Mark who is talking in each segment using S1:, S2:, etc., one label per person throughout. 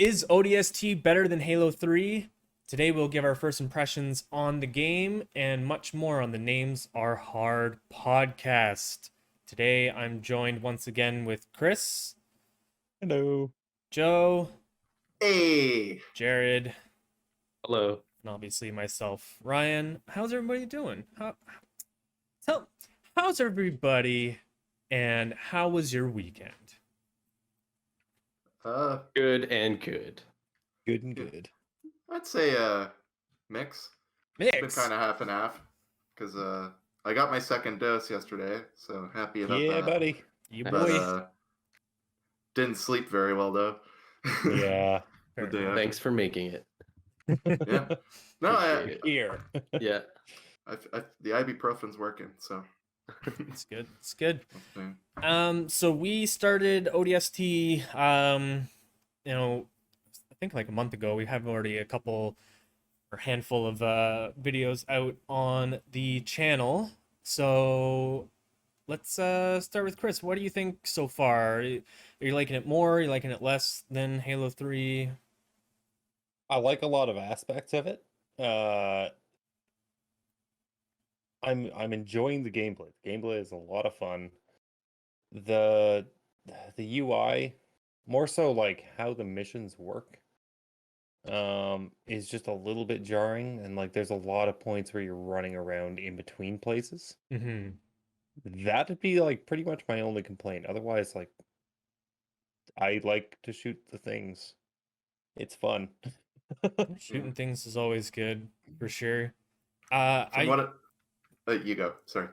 S1: Is ODST better than Halo 3? Today we'll give our first impressions on the game and much more on the Names Are Hard podcast. Today I'm joined once again with Chris,
S2: Hello.
S1: Joe,
S3: Hey,
S1: Jared,
S2: Hello.
S1: and obviously myself, Ryan. How's everybody doing? Tell, how's everybody and how was your weekend?
S2: Good and good.
S3: Good and good. I'd say mix. It's been
S1: Mix.
S3: kind of half and half because I got my second dose yesterday, so happy about
S2: Yeah,
S3: that.
S2: buddy.
S1: You
S3: But
S1: boy.
S3: didn't sleep very well though.
S2: Yeah.
S1: Fair
S3: the day
S1: enough.
S3: after.
S2: Thanks for making it.
S3: Yeah. No,
S2: Appreciate it.
S1: Here.
S2: Yeah.
S3: the ibuprofen's working, so
S1: It's good. It's good.
S3: okay.
S1: So we started ODST, I think like a month ago. We have already a couple or handful of videos out on the channel. So let's start with Chris. What do you think so far? Are you liking it more? Are you liking it less than Halo 3?
S4: I like a lot of aspects of it. I'm enjoying the gameplay. The gameplay is a lot of fun. The UI, more so like how the missions work, is just a little bit jarring, and like there's a lot of points where you're running around in between places.
S1: Mm-hmm.
S4: That'd be like pretty much my only complaint. Otherwise, like I like to shoot the things. It's fun.
S1: Shooting things is always good for sure.
S3: You go. Sorry.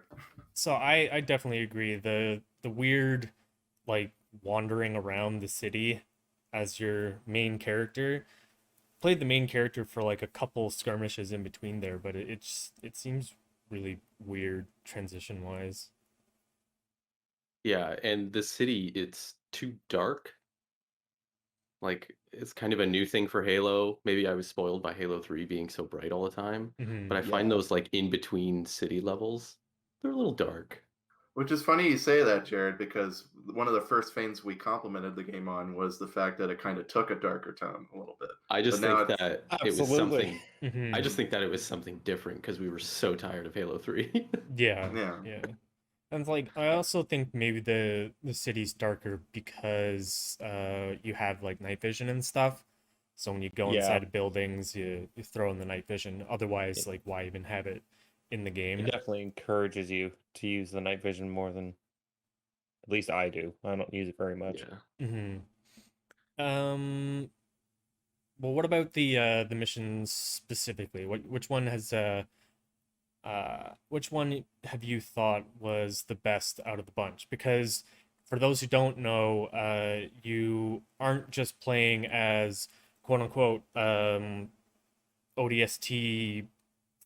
S1: So I definitely agree. The weird like wandering around the city as your main character. Played the main character for like a couple skirmishes in between there, but it seems really weird transition wise.
S2: Yeah, and the city, it's too dark. Like, it's kind of a new thing for Halo. Maybe I was spoiled by Halo 3 being so bright all the time.
S1: Mm-hmm.
S2: But I find
S4: Yeah.
S2: those like in between city levels, they're a little dark.
S3: Which is funny you say that, Jared, because one of the first things we complimented the game on was the fact that it kind of took a darker tone a little bit.
S2: I just
S3: But now
S2: think that it was
S4: Absolutely.
S2: something.
S1: Mm-hmm.
S2: I just think that it was something different because we were so tired of Halo 3.
S1: Yeah.
S3: Yeah.
S1: And like I also think maybe the city's darker because you have like night vision and stuff. So when you go
S4: Yeah.
S1: inside of buildings, you throw in the night vision. Otherwise, like why even have it in the game?
S4: It definitely encourages you to use the night vision more than, at least I do. I don't use it very much.
S2: Yeah.
S1: Mm-hmm. Well, what about the missions specifically? Which one has which one have you thought was the best out of the bunch? Because for those who don't know, you aren't just playing as quote unquote ODST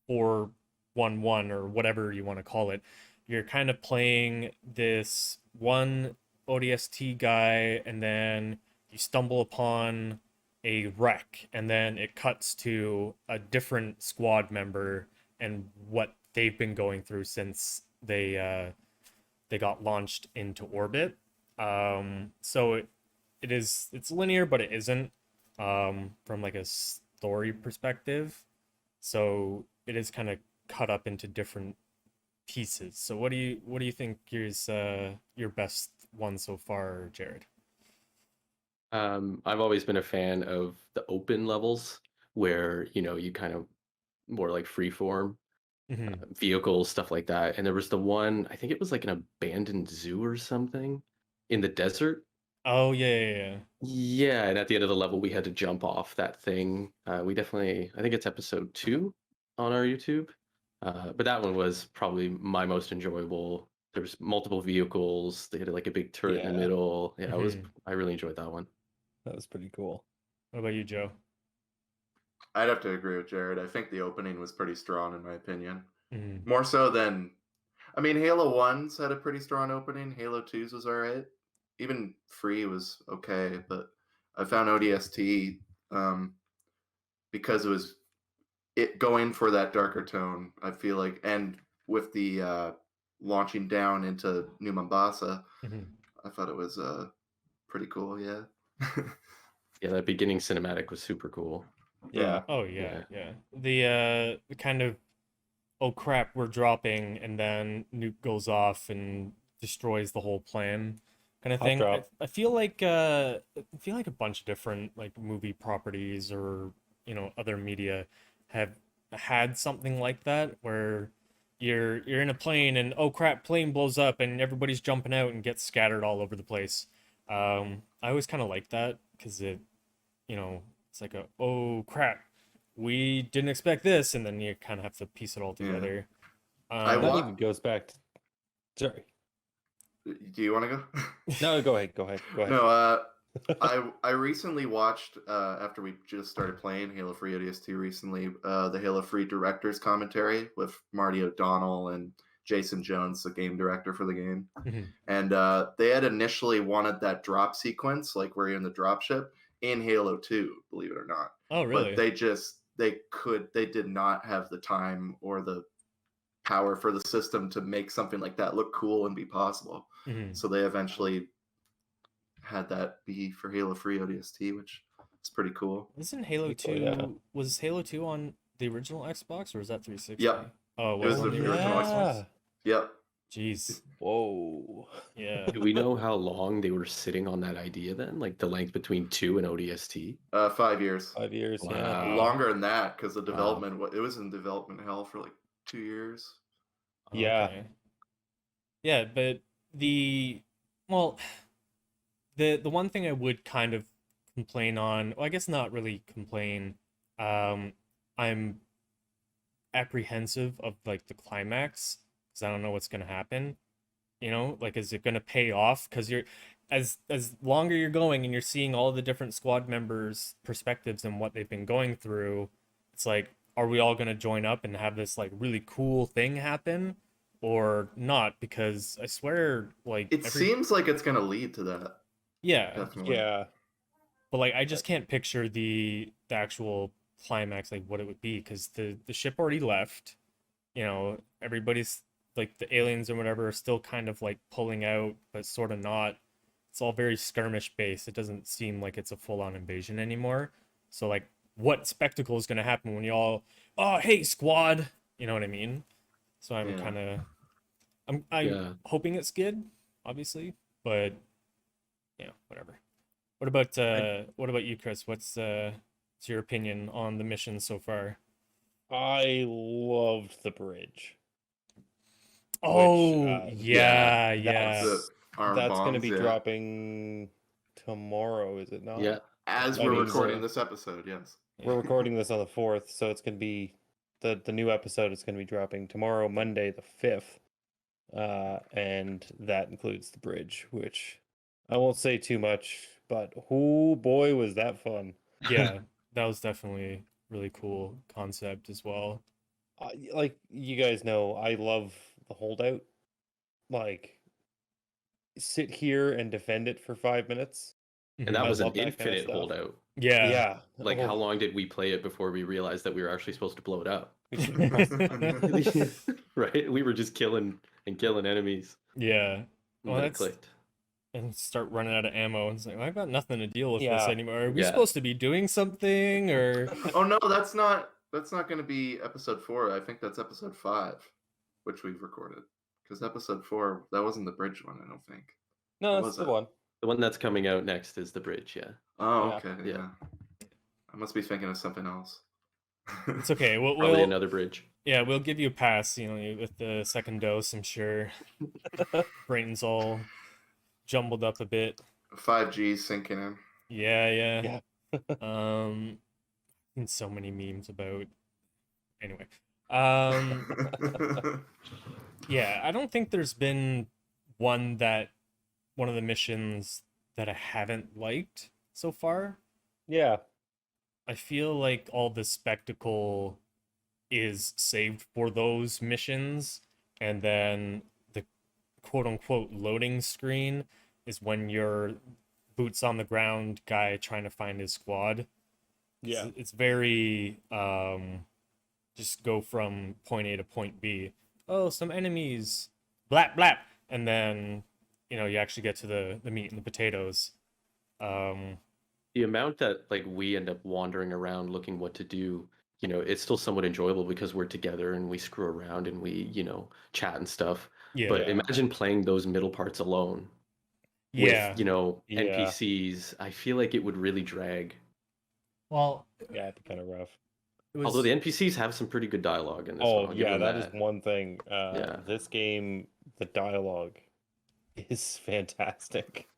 S1: 411 or whatever you want to call it. You're kind of playing this one ODST guy, and then you stumble upon a wreck, and then it cuts to a different squad member and what they've been going through since they got launched into orbit. So it's linear, but it isn't from like a story perspective. So it is kind of cut up into different pieces. So what do you think is your best one so far, Jared?
S2: I've always been a fan of the open levels where, you kind of more like freeform
S1: Mm-hmm.
S2: vehicles, stuff like that. And there was the one, I think it was like an abandoned zoo or something in the desert.
S1: Oh yeah.
S2: Yeah, and at the end of the level, we had to jump off that thing. We definitely, I think it's episode 2 on our YouTube. But that one was probably my most enjoyable. There's multiple vehicles. They had like a big turret in the
S4: Yeah.
S2: middle. Yeah,
S1: Mhm.
S2: I really enjoyed that one.
S4: That was pretty cool.
S1: What about you, Joe?
S3: I'd have to agree with Jared. I think the opening was pretty strong in my opinion.
S1: Mm-hmm.
S3: More so than, I mean, Halo 1's had a pretty strong opening. Halo 2's was all right. Even Free was okay, but I found ODST because it going for that darker tone. I feel like, and with the launching down into New Mombasa,
S1: Mm-hmm.
S3: I thought it was pretty cool. Yeah.
S2: Yeah, that beginning cinematic was super cool.
S4: Yeah.
S1: Oh yeah, yeah. The kind of, oh crap, we're dropping, and then nuke goes off and destroys the whole plan kind of
S4: Hot
S1: thing.
S4: drop.
S1: I feel like a bunch of different like movie properties or other media have had something like that where you're in a plane and oh crap, plane blows up and everybody's jumping out and gets scattered all over the place. I always kind of like that because it's like a, oh crap, we didn't expect this, and then you kind of have to piece it all
S3: Yeah.
S1: together.
S3: I
S4: That
S3: wa-
S4: even goes back to. Sorry.
S3: Do you want to go?
S4: No, go ahead. Go ahead. Go ahead.
S3: No, I recently watched after we just started playing Halo Free ODST recently, the Halo Free director's commentary with Marty O'Donnell and Jason Jones, the game director for the game.
S1: Mhm.
S3: And they had initially wanted that drop sequence, like where you're in the dropship, in Halo 2, believe it or not.
S1: Oh, really?
S3: But they did not have the time or the power for the system to make something like that look cool and be possible.
S1: Mhm.
S3: So they eventually had that be for Halo Free ODST, which is pretty cool.
S1: Isn't Halo
S4: Pretty
S1: 2
S4: cool, yeah.
S1: was Halo 2 on the original Xbox or was that 360?
S3: Yep.
S1: Oh,
S3: It was
S1: on
S3: the
S1: the original
S3: original
S1: Xbox?
S3: Xbox. Yep.
S1: Jeez.
S4: Whoa.
S1: Yeah.
S2: Do we know how long they were sitting on that idea then? Like the length between 2 and ODST?
S3: 5 years.
S4: 5 years. Yeah.
S2: Wow.
S3: Longer than that because the
S2: Wow.
S3: development it was in development hell for like 2 years.
S4: Yeah.
S1: Okay. Yeah, but well, the one thing I would kind of complain on, well, I guess not really complain. I'm apprehensive of like the climax because I don't know what's gonna happen. Like is it gonna pay off? Because you're as longer you're going and you're seeing all the different squad members' perspectives and what they've been going through, it's like, are we all gonna join up and have this like really cool thing happen? Or not, because I swear, like
S3: It seems like it's going to lead to that.
S1: yeah,
S3: Definitely.
S4: Yeah.
S1: but like I just can't picture the actual climax, like what it would be, because the ship already left. Everybody's like the aliens and whatever are still kind of like pulling out, but sort of not. It's all very skirmish based. It doesn't seem like it's a full on invasion anymore. So like, what spectacle is gonna happen when you all, oh hey squad, you know what I mean? So I'm
S3: Yeah.
S1: kind of, I'm
S2: Yeah.
S1: hoping it's good, obviously, but whatever. What about you, Chris? What's your opinion on the mission so far?
S4: I loved the bridge.
S1: Oh, yeah.
S3: The arm
S4: That's going to
S3: bombs,
S4: be
S3: yeah.
S4: dropping tomorrow, is it not?
S2: Yeah.
S3: As
S4: I
S3: we're
S4: mean,
S3: recording
S4: we're-
S3: this episode, yes.
S4: We're recording this on the 4th, so it's going to be the new episode is going to be dropping tomorrow, Monday the 5th. And that includes the bridge, which I won't say too much, but oh boy, was that fun.
S1: Yeah, that was definitely really cool concept as well.
S4: Like you guys know, I love the holdout. Like, sit here and defend it for 5 minutes.
S2: And that
S4: I
S2: was an
S4: love that kind of
S2: infinite
S4: stuff.
S2: holdout.
S1: Yeah.
S4: Yeah.
S2: Like,
S4: Oh,
S2: how long did we play it before we realized that we were actually supposed to blow it up?
S4: we should have pressed the button.
S2: Right? We were just killing enemies.
S1: Yeah.
S2: And
S1: Well,
S2: then it
S1: that's
S2: clicked.
S1: and start running out of ammo. And it's like, I've got nothing to deal with this
S4: Yeah.
S1: anymore. Are we
S2: Yeah.
S1: supposed to be doing something or?
S3: Oh no, that's not going to be episode 4. I think that's episode 5, which we've recorded. Because episode 4, that wasn't the bridge one, I don't think.
S4: No,
S3: What
S4: that's
S3: was
S4: the
S3: it?
S4: one.
S2: The one that's coming out next is the bridge, yeah.
S3: Oh,
S4: Yeah.
S3: okay,
S2: Yeah.
S3: yeah. I must be thinking of something else.
S1: It's okay.
S2: Probably another bridge.
S1: Yeah, we'll give you a pass. With the second dose, I'm sure. Brain's all jumbled up a bit.
S3: 5G sinking in.
S1: Yeah.
S4: Yeah.
S1: And so many memes about. Anyway, yeah, I don't think there's been one of the missions that I haven't liked so far.
S4: Yeah.
S1: I feel like all the spectacle is saved for those missions, and then the quote unquote loading screen is when you're boots on the ground guy trying to find his squad.
S4: Yeah.
S1: It's very just go from point A to point B. Oh, some enemies. Blap blap. And then, you actually get to the meat and the potatoes.
S2: the amount that like we end up wandering around looking what to do, it's still somewhat enjoyable because we're together and we screw around and we, chat and stuff.
S1: Yeah.
S2: But imagine playing those middle parts alone with,
S1: Yeah.
S4: Yeah.
S2: NPCs. I feel like it would really drag.
S1: Well,
S4: Yeah, it'd be kind of rough.
S1: it was.
S2: Although the NPCs have some pretty good dialogue in this one.
S4: Oh
S2: I'll give
S4: yeah,
S2: them
S4: that is one thing.
S2: Yeah.
S4: This game, the dialogue is fantastic.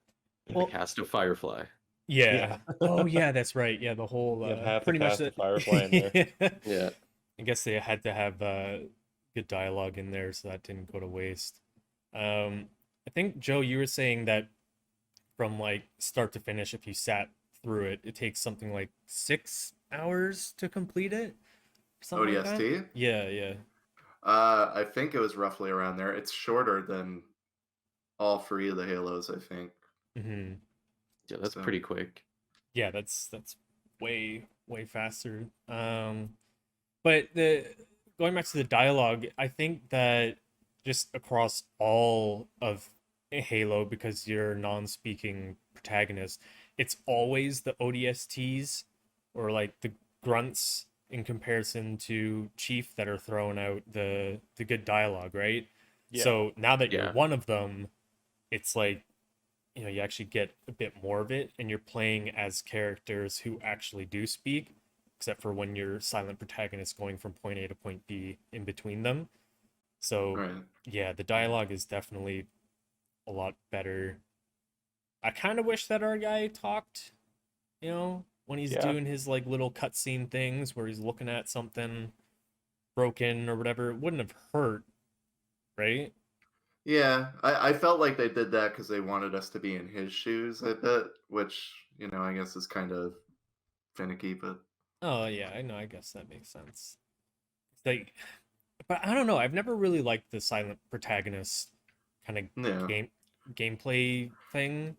S2: The
S1: Well,
S2: cast of Firefly.
S1: yeah. Oh yeah, that's right. Yeah, the whole
S4: You have half the
S1: pretty much
S4: cast of
S1: that.
S4: Firefly in there.
S2: Yeah.
S1: I guess they had to have good dialogue in there, so that didn't go to waste. I think Joe, you were saying that from like start to finish, if you sat through it, it takes something like 6 hours to complete it. Something like that?
S3: ODST?
S1: Yeah, yeah.
S3: I think it was roughly around there. It's shorter than all three of the Halos, I think.
S1: Hmm.
S2: Yeah, that's
S3: So-
S2: pretty quick.
S1: Yeah, that's way faster. But the going back to the dialogue, I think that just across all of Halo, because you're non-speaking protagonist, it's always the ODSTs or like the grunts in comparison to Chief that are throwing out the good dialogue, right? So now that you're
S2: Yeah.
S1: one of them, it's like, you actually get a bit more of it, and you're playing as characters who actually do speak, except for when you're silent protagonist going from point A to point B in between them. So
S3: Right.
S1: yeah, the dialogue is definitely a lot better. I kind of wish that our guy talked, when he's
S4: Yeah.
S1: doing his like little cutscene things where he's looking at something broken or whatever. It wouldn't have hurt, right?
S3: Yeah, I felt like they did that because they wanted us to be in his shoes a bit, which, I guess is kind of finicky, but
S1: Oh yeah, I know. I guess that makes sense. Like, but I don't know. I've never really liked the silent protagonist kind of
S3: yeah.
S1: gameplay thing.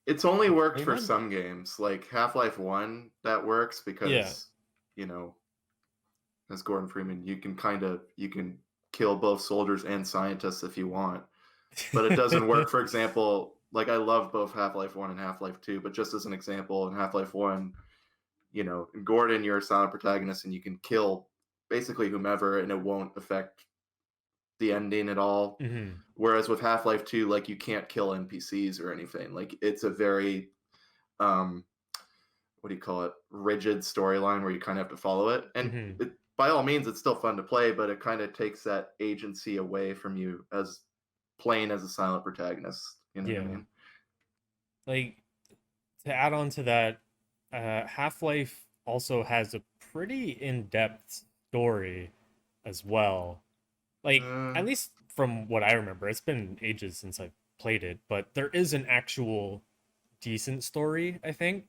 S3: It's only worked for
S1: Amen.
S3: some games. Like Half-Life 1, that works because, as Gordon Freeman, you can kill both soldiers and scientists if you want. But it doesn't work, for example, like I love both Half-Life 1 and Half-Life 2, but just as an example, in Half-Life 1, in Gordon, you're a silent protagonist and you can kill basically whomever and it won't affect the ending at all.
S1: Mhm.
S3: Whereas with Half-Life 2, like you can't kill NPCs or anything. Like it's a very what do you call it? Rigid storyline where you kind of have to follow it. And
S1: Mhm.
S3: it, by all means, it's still fun to play, but it kind of takes that agency away from you as playing as a silent protagonist. You know what I
S1: Yeah.
S3: mean?
S1: Like, to add on to that, Half-Life also has a pretty in-depth story as well. Like, at least from what I remember, it's been ages since I've played it, but there is an actual decent story, I think.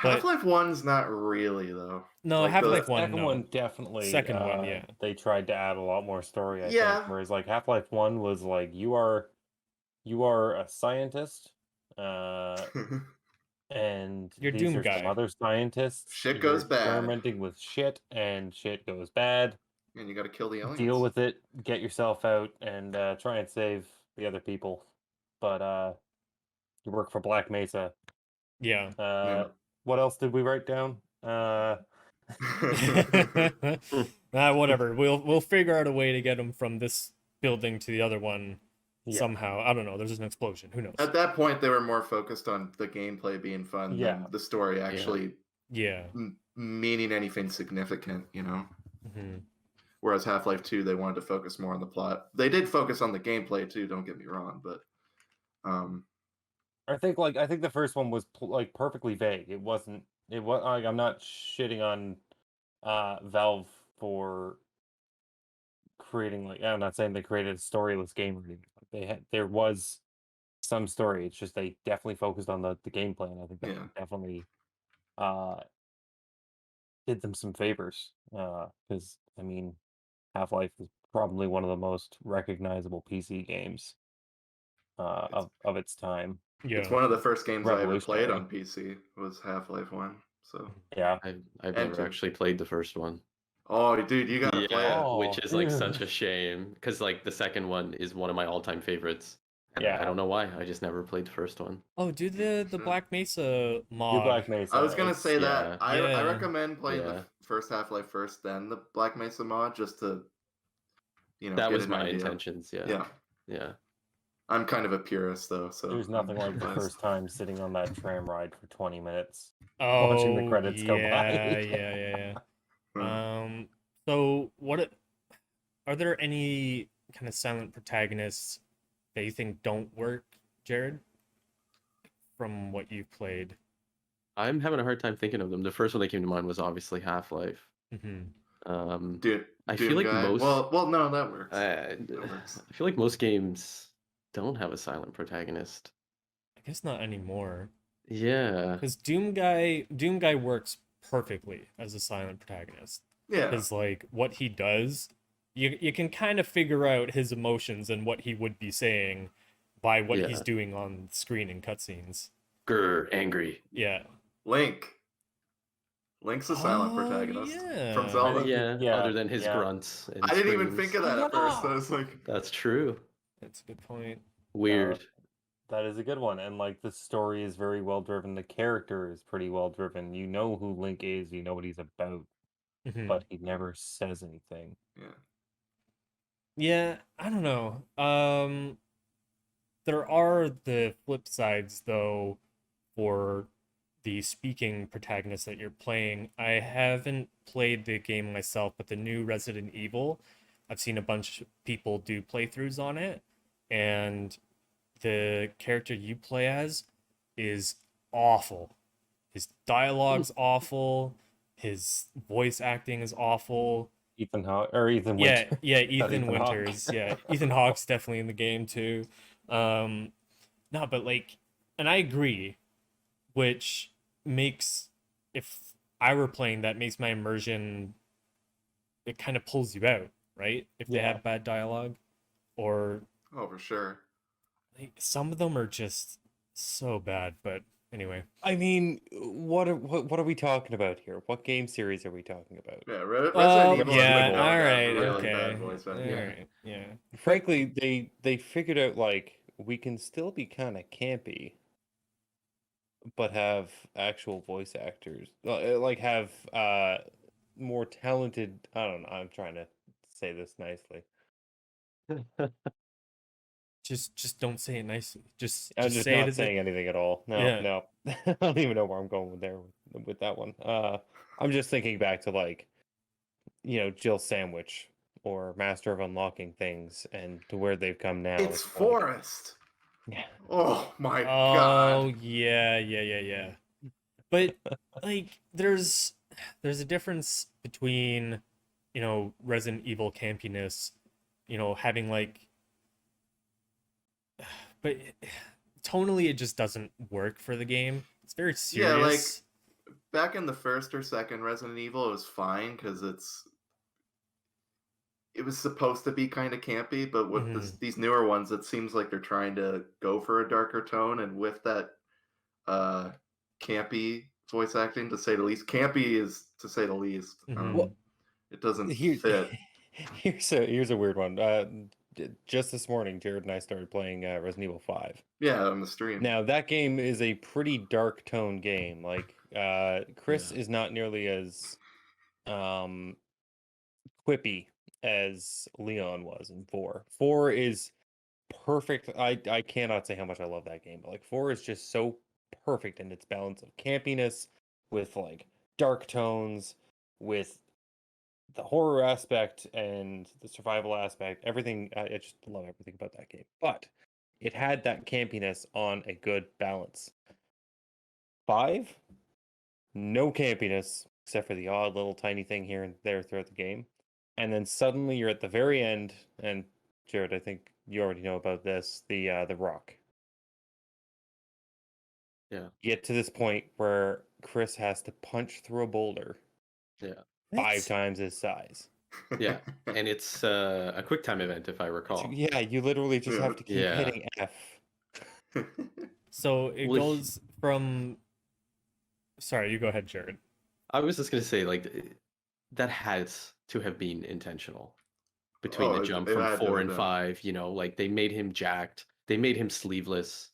S1: But
S3: Half-Life 1's not really though.
S1: no,
S3: Like,
S1: Half-Life
S3: the
S1: 1,
S4: Second
S1: no.
S4: one definitely.
S1: Second one, yeah.
S4: They tried to add a lot more story. I
S3: Yeah.
S4: think, whereas like Half-Life 1 was like you are a scientist, and
S1: You're
S4: these
S1: Doom
S4: are
S1: guy.
S4: some other scientists.
S3: Shit
S4: You're
S3: goes bad.
S4: experimenting with shit, and shit goes bad.
S3: And you got to kill the aliens.
S4: Deal with it, get yourself out, and try and save the other people. But you work for Black Mesa.
S1: Yeah.
S3: Yeah.
S4: What else did we write down?
S1: Whatever. We'll figure out a way to get him from this building to the other one
S4: Yeah.
S1: somehow. I don't know. There's an explosion. Who knows?
S3: At that point, they were more focused on the gameplay being fun
S4: Yeah.
S3: than the story actually
S1: Yeah.
S3: meaning anything significant,
S1: Mhm.
S3: Whereas Half-Life 2, they wanted to focus more on the plot. They did focus on the gameplay too, don't get me wrong, but
S4: I think the first one was like perfectly vague. It was like I'm not shitting on Valve for creating I'm not saying they created a storyless game or anything. There was some story. It's just they definitely focused on the gameplay, and I think that
S3: Yeah.
S4: definitely did them some favors. Because I mean, Half-Life is probably one of the most recognizable PC games of its time.
S1: Yeah.
S3: it's one of the first games I ever played
S4: Revolutionary.
S3: on PC was Half-Life 1. So
S4: Yeah.
S2: I've
S3: And
S2: never
S3: two.
S2: actually played the first one.
S3: oh dude, you gotta play it.
S4: Oh,
S2: which is like
S4: dude.
S2: such a shame because like the second one is one of my all-time favorites,
S4: Yeah.
S2: I don't know why. I just never played the first one.
S1: Oh, do the
S3: Sure.
S1: Black Mesa
S4: Do
S1: mod.
S4: Black Mesa.
S3: I was gonna
S4: It's-
S3: say
S2: yeah.
S3: that. I
S1: Yeah.
S3: recommend playing
S2: Yeah.
S3: the first Half-Life first, then the Black Mesa mod, just to
S2: That
S3: get
S2: was
S3: an
S2: my
S3: idea.
S2: intentions. Yeah.
S3: Yeah,
S2: Yeah.
S3: I'm kind of a purist though, so
S4: There's
S3: I'm
S4: nothing like the
S3: biased.
S4: first time sitting on that tram ride for 20 minutes. Watching the
S1: Oh,
S4: credits go by.
S1: yeah. So are there any kind of silent protagonists that you think don't work, Jared? From what you've played.
S2: I'm having a hard time thinking of them. The first one that came to mind was obviously Half-Life.
S3: Dude,
S2: I
S3: Doom
S2: feel like
S3: guy.
S2: most.
S3: Well, no, that works.
S2: I
S3: works.
S2: feel like most games don't have a silent protagonist.
S1: I guess not anymore.
S2: Yeah.
S1: Because Doom Guy works perfectly as a silent protagonist.
S3: Yeah,
S1: Because like what he does, you can kind of figure out his emotions and what he would be saying by what he's
S2: Yeah.
S1: doing on screen in cutscenes.
S2: Grr, angry.
S1: Yeah.
S3: Link. Link's a silent
S1: Oh,
S3: protagonist
S1: yeah.
S3: from Zelda.
S2: Yeah, other than his grunts and
S3: I didn't even
S2: screams.
S3: think of that at first.
S4: Yeah.
S3: I was like,
S2: That's true.
S1: That's a good point.
S2: Weird.
S4: That is a good one. And like the story is very well driven. The character is pretty well driven. You know who Link is, you know what he's about,
S1: Mhm.
S4: but he never says anything.
S3: yeah.
S1: Yeah, I don't know. There are the flip sides though for the speaking protagonist that you're playing. I haven't played the game myself, but the new Resident Evil, I've seen a bunch of people do playthroughs on it, and the character you play as is awful. His dialogue's awful. His voice acting is awful.
S4: Ethan Winter.
S1: Yeah,
S4: Not
S1: Ethan
S4: Ethan Hawke.
S1: Winters. Yeah, Ethan Hawke's definitely in the game too. No, but like, and I agree, which makes, if I were playing, that makes my immersion, it kind of pulls you out, right? If they
S4: Yeah.
S1: have bad dialogue, or
S3: Oh, for sure.
S1: like, some of them are just so bad. But anyway,
S4: I mean, what are we talking about here? What game series are we talking about?
S3: Yeah, Resident
S1: oh
S3: Evil.
S1: yeah,
S3: has been known to
S1: all
S3: have
S1: right,
S3: really
S1: okay,
S3: bad voice
S1: all
S3: acting.
S1: right, yeah.
S4: Frankly, they figured out like we can still be kind of campy, but have actual voice actors, like have more talented. I don't know. I'm trying to say this nicely.
S1: Just don't say it nicely. Just
S4: I'm just
S1: say it
S4: not
S1: as
S4: saying anything at all. No,
S1: Yeah.
S4: no. I don't even know where I'm going with that one. I'm just thinking back to like, Jill Sandwich or Master of Unlocking Things and to where they've come now.
S3: It's
S4: like-
S3: Forest.
S4: Yeah.
S3: Oh my
S1: Oh
S3: god.
S1: yeah. But like there's a difference between, Resident Evil campiness, having like but tonally it just doesn't work for the game. It's very
S3: Yeah, like
S1: serious.
S3: back in the first or second Resident Evil, it was fine because it was supposed to be kind of campy, but with these newer ones, it seems like they're trying to go for a darker tone, and with that campy voice acting, to say the least, campy is to say the least.
S1: Mhm.
S3: It doesn't
S4: Here-
S3: fit.
S4: Here's a weird one. Just this morning, Jared and I started playing Resident Evil 5.
S3: Yeah, on the stream.
S4: Now that game is a pretty dark tone game. Like Chris
S2: Yeah.
S4: is not nearly as quippy as Leon was in 4. 4 is perfect. I cannot say how much I love that game, but like 4 is just so perfect in its balance of campiness with like dark tones, with the horror aspect and the survival aspect. Everything. I just love everything about that game. But it had that campiness on a good balance. 5, no campiness except for the odd little tiny thing here and there throughout the game. And then suddenly you're at the very end, and Jared, I think you already know about this, the rock.
S2: Yeah.
S4: You get to this point where Chris has to punch through a boulder
S2: Yeah.
S4: 5 times his size.
S2: Yeah. And it's a quick time event, if I recall.
S4: Yeah, you literally just have to keep
S2: Yeah.
S4: hitting F.
S1: So it
S2: Well,
S1: goes from. Sorry, you go ahead, Jared.
S2: I was just gonna say, like, that has to have been intentional between
S3: Oh,
S2: the jump
S3: it
S2: from
S3: had to
S2: 4
S3: have
S2: and
S3: been.
S2: 5. Like they made him jacked. they made him sleeveless.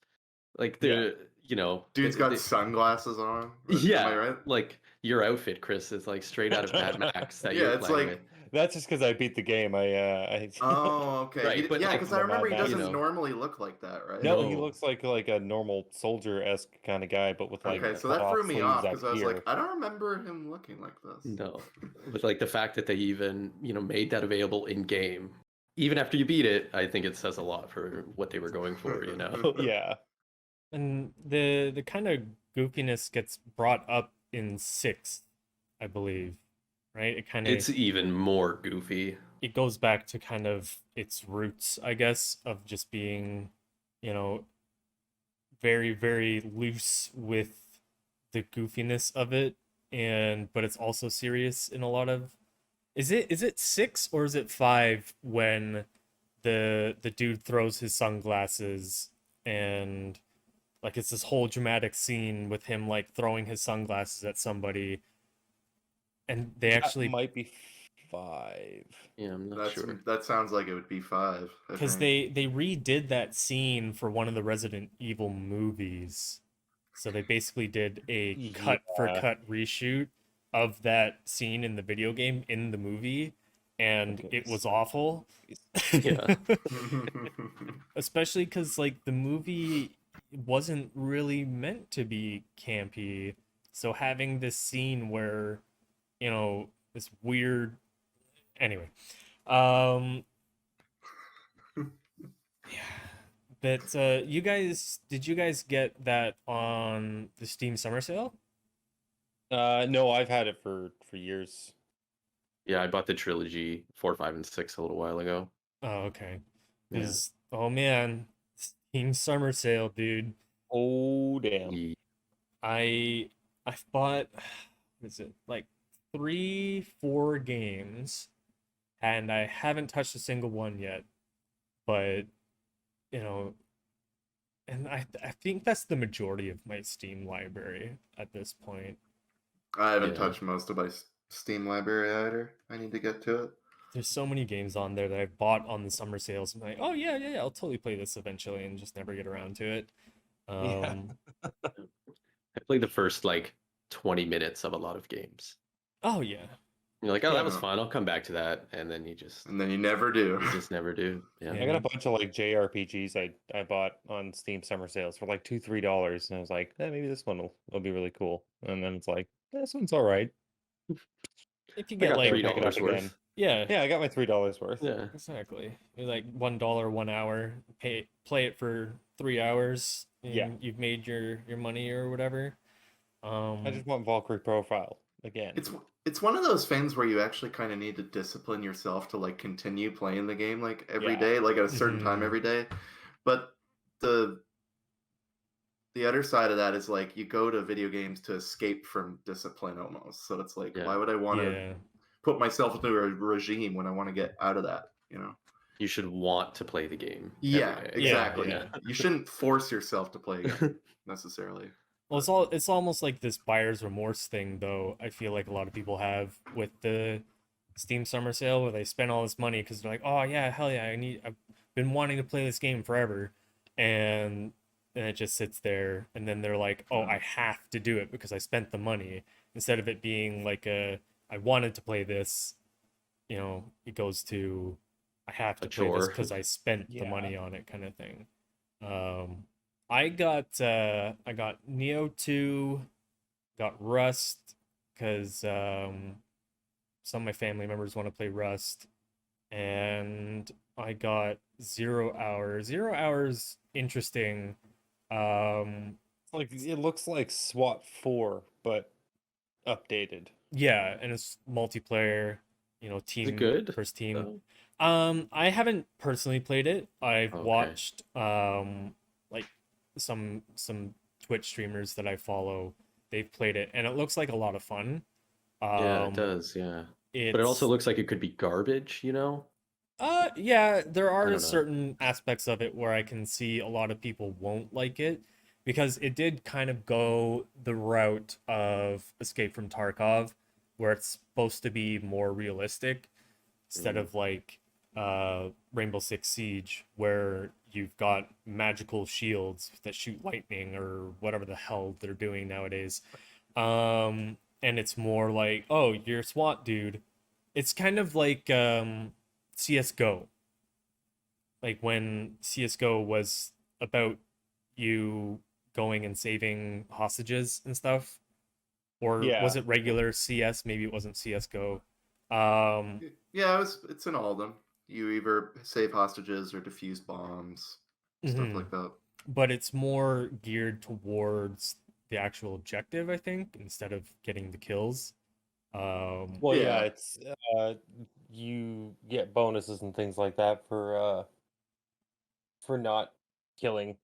S2: Like
S1: Yeah.
S2: they're you know
S3: Dude's got sunglasses on. Am
S2: yeah,
S3: I right?
S2: like your outfit, Chris, is like straight out of Mad Max that
S3: Yeah,
S2: you're
S3: it's
S2: playing
S3: like-
S2: with.
S4: That's just because I beat the game. I
S3: Oh, okay.
S2: Right, but
S3: Yeah,
S2: like-
S3: because I remember he
S4: You
S3: doesn't
S2: know.
S3: normally look like that, right?
S4: no, he
S2: No.
S4: looks like a normal soldier-esque kind of guy, but with like
S3: Okay, so
S4: cut
S3: that
S4: off
S3: threw me
S4: sleeves
S3: off
S4: up
S3: because I was
S4: here.
S3: like, I don't remember him looking like this.
S2: No, but like the fact that they even made that available in game, even after you beat it, I think it says a lot for what they were going for.
S4: Yeah.
S1: And the kind of goofiness gets brought up in 6, I believe, right? It kind of
S2: It's even more goofy.
S1: it goes back to kind of its roots, I guess, of just being, you know, very, very loose with the goofiness of it, and but it's also serious in a lot of. Is it 6 or is it 5 when the dude throws his sunglasses and like it's this whole dramatic scene with him like throwing his sunglasses at somebody and they
S4: That
S1: actually
S4: might be 5.
S2: Yeah, I'm not sure.
S3: That sounds like it would be 5. I
S1: because
S3: think.
S1: they redid that scene for one of the Resident Evil movies. So they basically did a cut for cut reshoot of that scene in the video game in the movie, and
S4: Okay,
S1: it was
S4: so-
S1: awful.
S2: Yeah.
S1: Especially because like the movie wasn't really meant to be campy. So having this scene where, this weird anyway. Yeah. But did you guys get that on the Steam Summer Sale?
S4: No, I've had it for years.
S2: Yeah, I bought the trilogy 4, 5, and 6 a little while ago.
S1: Oh, okay.
S2: Yeah.
S1: Because oh man, Steam Summer Sale, dude.
S4: Oh damn.
S2: Ye-
S1: I've bought what is it like 3, 4 games, and I haven't touched a single one yet. But you know, and I think that's the majority of my Steam library at this point.
S3: I haven't
S2: Yeah.
S3: touched most of my Steam library either. I need to get to it.
S1: There's so many games on there that I've bought on the summer sales. I'm like, oh yeah, I'll totally play this eventually, and just never get around to it.
S4: Yeah.
S2: I played the first like 20 minutes of a lot of games.
S1: Oh yeah.
S2: You're like, oh, that was
S3: Yeah.
S2: fun. I'll come back to that, and then you just
S3: And then you never do.
S2: never do. Yeah.
S1: Yeah.
S4: I got a bunch of like JRPGs I bought on Steam summer sales for like $2-3, and I was like, maybe this one will be really cool. And then it's like, this one's all right.
S1: If you
S2: I
S1: get
S2: got
S1: like,
S4: pick it up
S2: $3
S4: again.
S2: worth.
S1: yeah,
S4: Yeah, I got my $3 worth.
S2: Yeah.
S1: exactly. You're like $1 1 hour. Play it for 3 hours. And
S4: Yeah.
S1: you've made your money or whatever.
S4: I just want Valkyrie profile again.
S3: It's one of those things where you actually kind of need to discipline yourself to like continue playing the game like every
S4: Yeah.
S3: day, like at a certain time
S1: Mhm.
S3: every day. But the other side of that is like you go to video games to escape from discipline almost. So it's like,
S2: Yeah.
S3: why would I want to
S1: Yeah.
S3: put myself into a regime when I want to get out of that?
S2: You should want to play the game. every
S3: Yeah,
S2: day.
S3: exactly.
S1: Yeah.
S3: You shouldn't force yourself to play a game necessarily.
S1: Well, it's almost like this buyer's remorse thing, though. I feel like a lot of people have with the Steam Summer Sale, where they spend all this money because they're like, "Oh yeah, hell yeah, I've been wanting to play this game forever," and it just sits there, and then they're like, "Oh, I have to do it because I spent the money," instead of it being like I wanted to play this, it goes to I have to
S2: A
S1: play this
S2: chore.
S1: because I spent the
S4: Yeah.
S1: money on it, kind of thing. I got Neo 2, got Rust because some of my family members want to play Rust, and I got 0 Hours. 0 Hours interesting.
S4: Like it looks like SWAT 4, but updated.
S1: Yeah, and it's multiplayer,
S2: Is it
S1: team
S2: good?
S1: versus team.
S2: though?
S1: I haven't personally played it. I've
S2: Okay.
S1: watched like some Twitch streamers that I follow. They've played it, and it looks like a lot of fun.
S2: Yeah, it does. Yeah. But it
S1: It's
S2: also looks like it could be garbage,
S1: yeah, there
S2: I
S1: are
S2: don't know.
S1: certain aspects of it where I can see a lot of people won't like it because it did kind of go the route of Escape from Tarkov, where it's supposed to be more realistic instead
S2: Mm.
S1: of like Rainbow Six Siege, where you've got magical shields that shoot lightning or whatever the hell they're doing nowadays. And it's more like, oh, you're a SWAT dude. It's kind of like CS:GO. Like when CS:GO was about you going and saving hostages and stuff. Or was
S4: Yeah.
S1: it regular CS? Maybe it wasn't CS:GO. Um,
S3: Yeah, it's in all of them. You either save hostages or defuse bombs, stuff
S1: mhm.
S3: like that.
S1: But it's more geared towards the actual objective, I think, instead of getting the kills.
S4: Well, yeah,
S3: Yeah.
S4: it's you get bonuses and things like that for not killing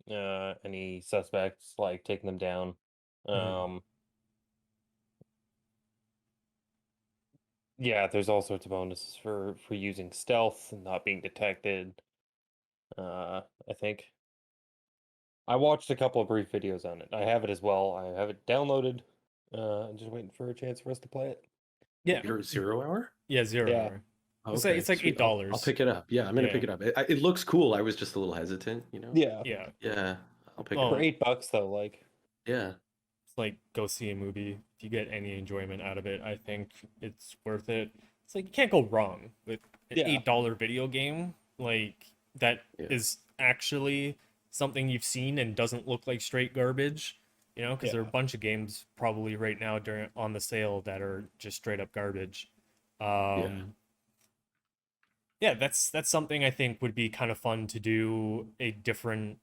S4: any suspects, like taking them down.
S1: Mhm.
S4: Yeah, there's all sorts of bonuses for using stealth and not being detected. I think I watched a couple of brief videos on it. I have it as well. I have it downloaded. I'm just waiting for a chance for us to play it.
S1: Yeah,
S2: You're 0 hour?
S1: yeah, 0
S4: Yeah.
S1: hour.
S2: Oh,
S1: It's like
S2: sweet. I'll
S1: $8.
S2: pick it up. Yeah, I'm gonna
S1: Yeah,
S2: pick it up. It looks cool. I was just a little hesitant, you know.
S4: Yeah.
S1: yeah.
S2: Yeah, I'll pick it
S1: Oh,
S4: For
S2: up.
S4: $8 though, like
S2: Yeah,
S1: it's like go see a movie. If you get any enjoyment out of it, I think it's worth it. It's like you can't go wrong with an
S4: Yeah.
S1: $8 video game like that
S2: Yeah.
S1: is actually something you've seen and doesn't look like straight garbage. You know, because there are a
S4: Yeah.
S1: bunch of games probably right now during on the sale that are just straight up garbage. Um, yeah, that's something I think would be kind of fun to do a different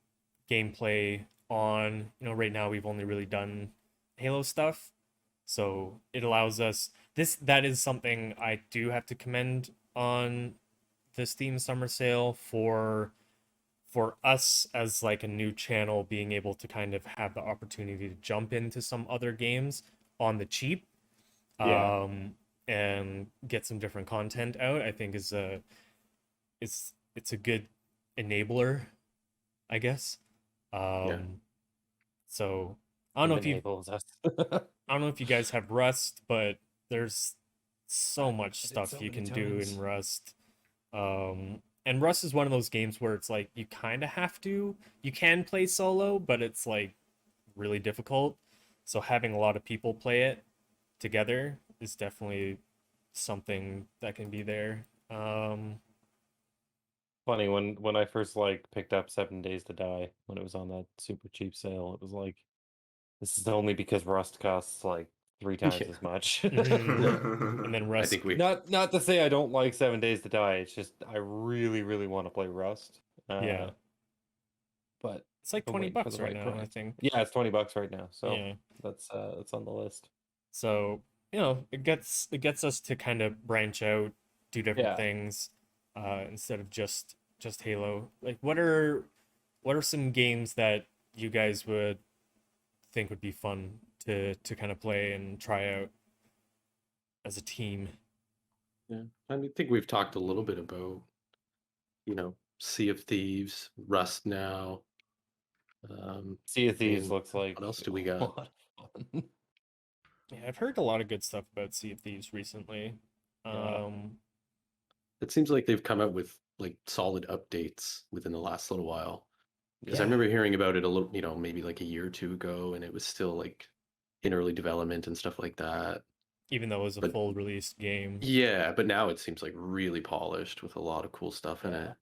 S1: gameplay on. You know, right now we've only really done Halo stuff, so it allows us that is something I do have to commend on the Steam Summer Sale for us as like a new channel being able to kind of have the opportunity to jump into some other games on the cheap
S4: yeah.
S1: and get some different content out. I think is a it's a good enabler, I guess.
S2: yeah.
S1: So I don't know if you
S4: Enables us.
S1: I don't know if you guys have Rust, but there's so much
S4: I did so
S1: stuff you
S4: many
S1: can do
S4: times.
S1: in Rust. And Rust is one of those games where it's like you kind of have to. You can play solo, but it's like really difficult. So having a lot of people play it together is definitely something that can be there.
S4: Funny when I first like picked up 7 Days to Die when it was on that super cheap sale, it was like this is only because Rust costs like 3 times
S2: Yeah.
S4: as much.
S1: And then
S2: I
S1: Rust,
S2: think we.
S4: Not to say I don't like 7 Days to Die. It's just I really really want to play Rust.
S1: yeah,
S4: But
S1: it's like
S4: I'm
S1: 20
S4: waiting for
S1: bucks
S4: the
S1: right
S4: right
S1: now, I
S4: price.
S1: think.
S4: Yeah, it's $20 right now, so
S1: Yeah.
S4: that's on the list.
S1: So, you know, it gets us to kind of branch out, do different
S4: Yeah.
S1: things, instead of just Halo. Like what are some games that you guys would think would be fun to kind of play and try out as a team?
S2: Yeah, think we've talked a little bit about, Sea of Thieves, Rust now.
S4: Sea of
S2: I
S4: Thieves
S2: mean,
S4: looks like
S2: what else do we
S4: a
S2: got?
S4: lot of fun.
S1: Yeah, I've heard a lot of good stuff about Sea of Thieves recently.
S4: Yeah.
S2: It seems like they've come out with like solid updates within the last little while. Because I
S4: Yeah.
S2: remember hearing about it a little, maybe like a year or two ago, and it was still like in early development and stuff like that.
S1: Even though it was a
S2: But
S1: full released game.
S2: yeah, but now it seems like really polished with a lot of cool stuff in it.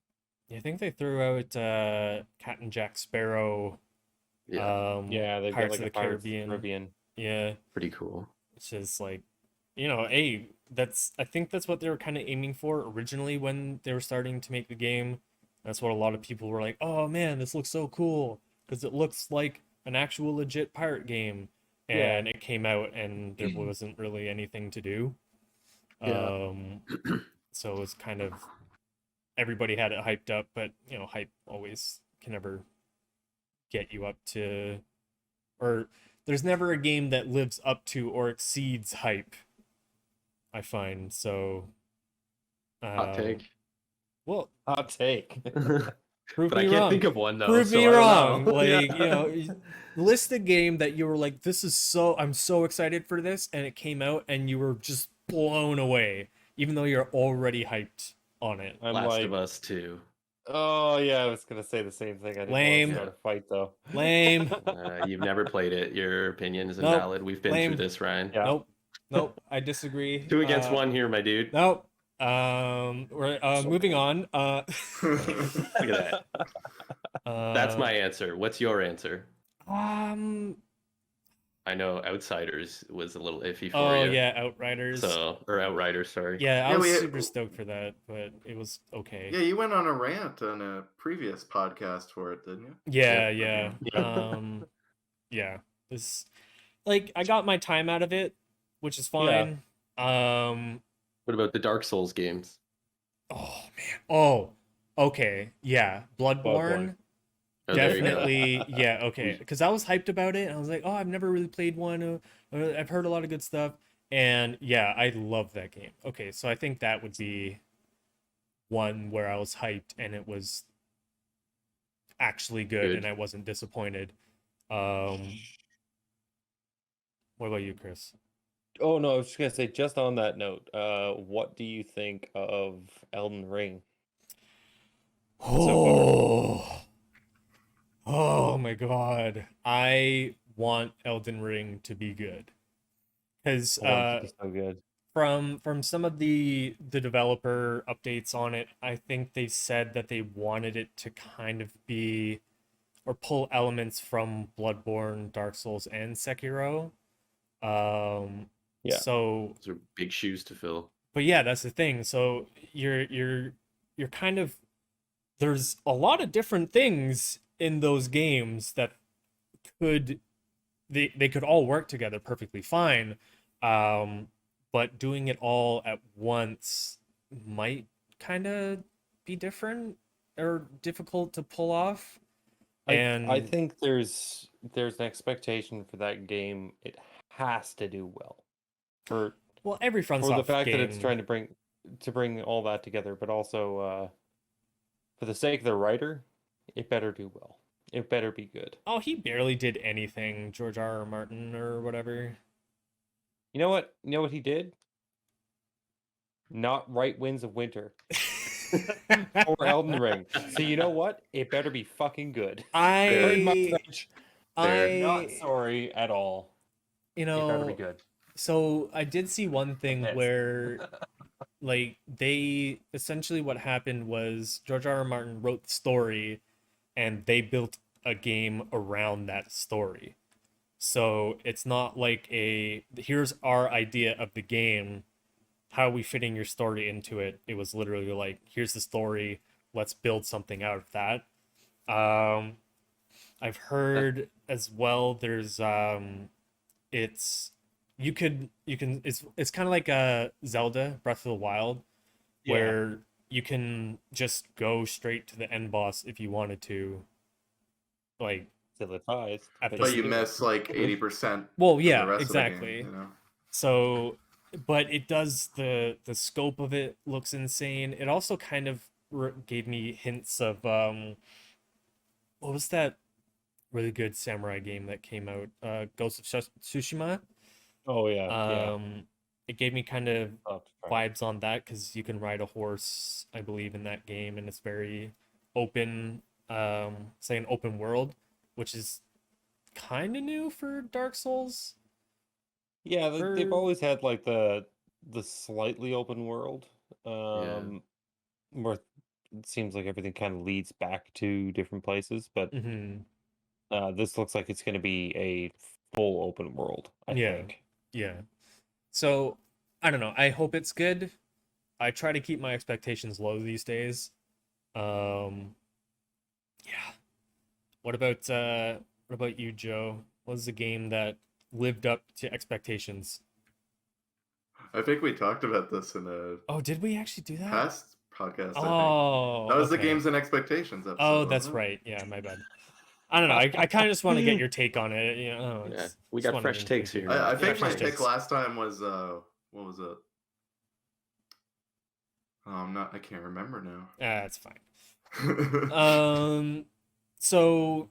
S1: Yeah, I think they threw out Captain Jack Sparrow,
S2: Yeah,
S4: Yeah, they've got
S1: Pirates
S4: like
S1: of
S4: a
S1: the
S4: Pirates of the
S1: Caribbean.
S4: Caribbean.
S1: Yeah,
S2: pretty cool.
S1: which is like, hey, I think that's what they were kind of aiming for originally when they were starting to make the game. That's what a lot of people were like, oh man, this looks so cool because it looks like an actual legit pirate game.
S4: Yeah.
S1: And it came out and there wasn't really anything to do.
S2: Yeah.
S1: So it was kind of everybody had it hyped up, but hype always can never get you up to, or there's never a game that lives up to or exceeds hype, I find. So
S2: Hot take.
S1: well,
S4: Hot take.
S1: prove
S2: But
S1: me
S2: I can't
S1: wrong.
S2: think of one though.
S1: Prove
S2: so
S1: me
S2: I don't
S1: wrong.
S2: know.
S1: Like,
S2: Yeah.
S1: list a game that you were like, I'm so excited for this, and it came out and you were just blown away, even though you're already hyped on it.
S4: I'm
S2: Last
S4: like
S2: of Us 2.
S4: Oh yeah, I was gonna say the same thing. I didn't
S1: Lame.
S4: want to start a fight though.
S1: Lame.
S2: You've never played it. Your opinion is
S1: Nope.
S2: invalid. We've been
S1: Lame.
S2: through this, Ryan.
S4: Yeah.
S1: Nope. I disagree.
S2: 2 against 1 here, my dude.
S1: Nope. We're moving on.
S2: Look at that. That's my
S1: uh,
S2: answer. What's your answer?
S1: um.
S2: I know Outsiders was a little iffy for
S1: Oh
S2: you.
S1: yeah, Outriders.
S2: Or Outriders, sorry.
S1: Yeah, I
S3: Yeah,
S1: was
S3: we-
S1: super stoked for that, but it was okay.
S3: Yeah, you went on a rant on a previous podcast for it, didn't you?
S1: Yeah,
S2: Yeah.
S1: yeah. This, like, I got my time out of it, which is fine.
S2: What about the Dark Souls games?
S1: Oh man. Oh, okay. Yeah, Bloodborne.
S2: Oh, there you go.
S1: Definitely. Yeah. Okay. Because I was hyped about it, and I was like, oh, I've never really played one. I've heard a lot of good stuff, and yeah, I love that game. Okay, so I think that would be one where I was hyped and it was actually good. And I wasn't disappointed. What about you, Chris?
S4: Oh no, I was just gonna say, just on that note, what do you think of Elden Ring?
S1: Oh, oh my God! I want Elden Ring to be good, because
S4: I want it to be so good.
S1: from some of the developer updates on it, I think they said that they wanted it to kind of be or pull elements from Bloodborne, Dark Souls, and Sekiro.
S4: Yeah.
S1: So,
S2: Those are big shoes to fill.
S1: but yeah, that's the thing. So you're kind of, there's a lot of different things in those games that could they could all work together perfectly fine. But doing it all at once might kind of be different or difficult to pull off.
S4: I
S1: And
S4: think there's an expectation for that game. It has to do well for
S1: well, every
S4: for the
S1: FromSoft
S4: fact that it's
S1: game-
S4: trying to bring all that together, but also for the sake of the writer, it better do well. It better be good.
S1: Oh, he barely did anything, George R. R. Martin or whatever.
S4: You know what? You know what he did? Not write Winds of Winter or Elden Ring. So you know what? It better be fucking good. Pardon my
S1: I
S4: French.
S2: Fair.
S4: Not
S1: I
S4: sorry at all.
S1: you
S4: It better be
S1: know,
S4: good.
S1: so I did see one thing
S4: Yes.
S1: where like they essentially what happened was George R. R. Martin wrote the story and they built a game around that story. So it's not like a here's our idea of the game, how are we fitting your story into it? It was literally like here's the story, let's build something out of that. I've heard as well there's it's you can it's kind of like a Zelda Breath of the Wild
S4: Yeah.
S1: where you can just go straight to the end boss if you wanted to, like
S4: Ill-advised.
S1: At the
S3: But you
S1: Yeah.
S3: miss like 80%.
S1: well,
S3: of
S1: yeah,
S3: the rest
S1: exactly.
S3: Of the game, you know?
S1: So, but it does the scope of it looks insane. It also kind of gave me hints of what was that really good samurai game that came out? Ghost of Tsushima.
S4: Oh yeah.
S1: It gave me kind of
S4: I'll have to try it.
S1: vibes on that because you can ride a horse, I believe, in that game, and it's very open, say an open world, which is kind of new for Dark Souls.
S4: Yeah, they've
S1: for-
S4: always had like the slightly open world, where it seems like everything kind of leads back to different places. But
S1: Mhm.
S4: this looks like it's going to be a full open world. I
S1: Yeah.
S4: think.
S1: Yeah. So, I don't know. I hope it's good. I try to keep my expectations low these days. Yeah. What about you, Joe? What was the game that lived up to expectations?
S3: I think we talked about this in a
S1: Oh, did we actually do that?
S3: past podcast. I think.
S1: Oh,
S3: That was the
S1: okay.
S3: games and expectations episode.
S1: Oh, that's
S3: wasn't it?
S1: right. Yeah, my bad. I don't know. I kind of just want to get your take on it. You know,
S2: Yeah,
S1: it's-
S2: we
S1: just
S2: got
S1: wanted
S2: fresh
S1: to
S2: takes
S1: think-
S2: here.
S3: I
S2: Yeah,
S3: think my
S1: fresh
S3: pick
S1: takes.
S3: last time was what was it? Oh, I can't remember now.
S1: It's fine. So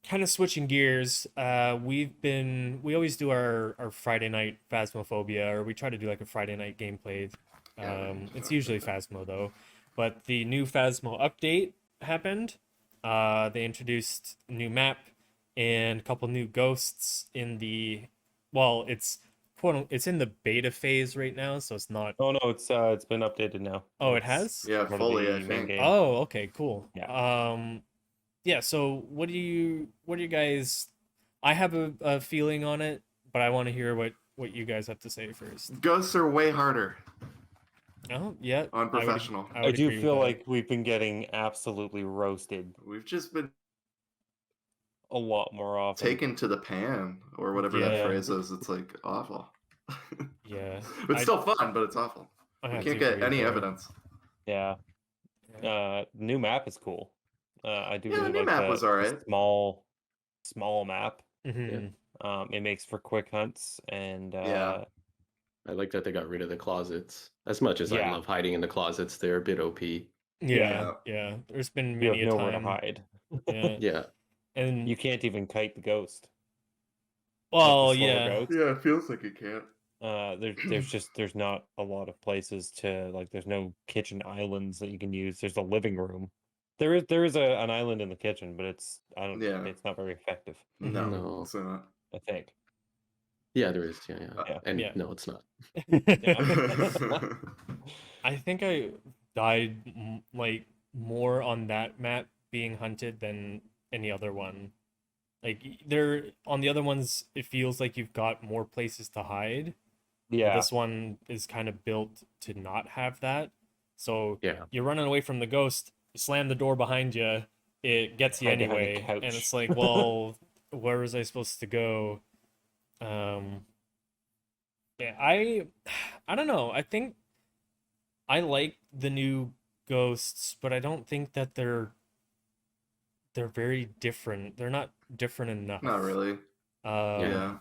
S1: kind of switching gears, we always do our Friday night Phasmophobia, or we try to do like a Friday night gameplay.
S3: Yeah,
S1: It's usually Phasmo though. but the new Phasmo update happened. They introduced a new map and a couple new ghosts in the, well, it's it's in the beta phase right now, so it's not.
S4: Oh no, it's been updated now.
S1: Oh, it
S4: It's
S1: has?
S3: Yeah,
S4: part of
S3: fully,
S4: the
S3: I
S4: main
S3: think.
S4: game.
S1: Oh, okay, cool.
S4: Yeah.
S1: Yeah, so what do you guys, I have a feeling on it, but I want to hear what you guys have to say first.
S3: Ghosts are way harder.
S1: Oh, yeah.
S3: Unprofessional.
S1: I
S4: I
S1: would
S4: do
S1: agree with
S4: feel
S1: that.
S4: like we've been getting absolutely roasted
S3: We've just been
S4: a lot more often.
S3: taken to the pan, or whatever
S1: Yeah.
S3: that phrase is. It's like awful.
S1: Yeah.
S3: It's still fun, but it's awful.
S1: I
S3: We
S1: have
S3: can't
S1: to
S3: get
S1: agree
S3: any
S1: there.
S3: evidence.
S4: Yeah.
S1: Yeah.
S4: New map is cool. I do
S3: Yeah, the
S4: really
S3: new
S4: like
S3: map
S4: the,
S3: was
S4: the
S3: alright.
S4: small map.
S1: Mhm.
S4: It makes for quick hunts and
S3: Yeah.
S2: I like that they got rid of the closets. As much as I
S4: Yeah.
S2: love hiding in the closets, they're a bit OP.
S1: Yeah. Yeah. There's been
S4: you have
S1: many a
S4: nowhere to
S1: time.
S4: hide.
S1: Yeah.
S2: Yeah.
S1: And
S4: You can't even kite the ghost.
S1: well,
S4: like the slower
S1: yeah.
S4: goats.
S3: Yeah, it feels like you can't.
S4: There's not a lot of places to, like, there's no kitchen islands that you can use. There's a living room. There is an island in the kitchen, but it's
S3: Yeah.
S4: it's not very effective,
S3: No,
S2: No.
S3: it's not.
S4: I think.
S2: Yeah, there is. Yeah.
S4: Yeah.
S2: And
S1: Yeah.
S2: no, it's not.
S1: I think I died like more on that map being hunted than any other one. Like there on the other ones, it feels like you've got more places to hide. But
S4: Yeah.
S1: this one is kind of built to not have that. So
S2: Yeah.
S1: you're running away from the ghost, you slam the door behind you, it gets you
S4: Hide behind the
S1: anyway, and
S4: couch.
S1: it's like, well, where was I supposed to go? Um, yeah, I don't know. I think I like the new ghosts, but I don't think that they're very different. They're not different enough.
S3: Not really. Yeah.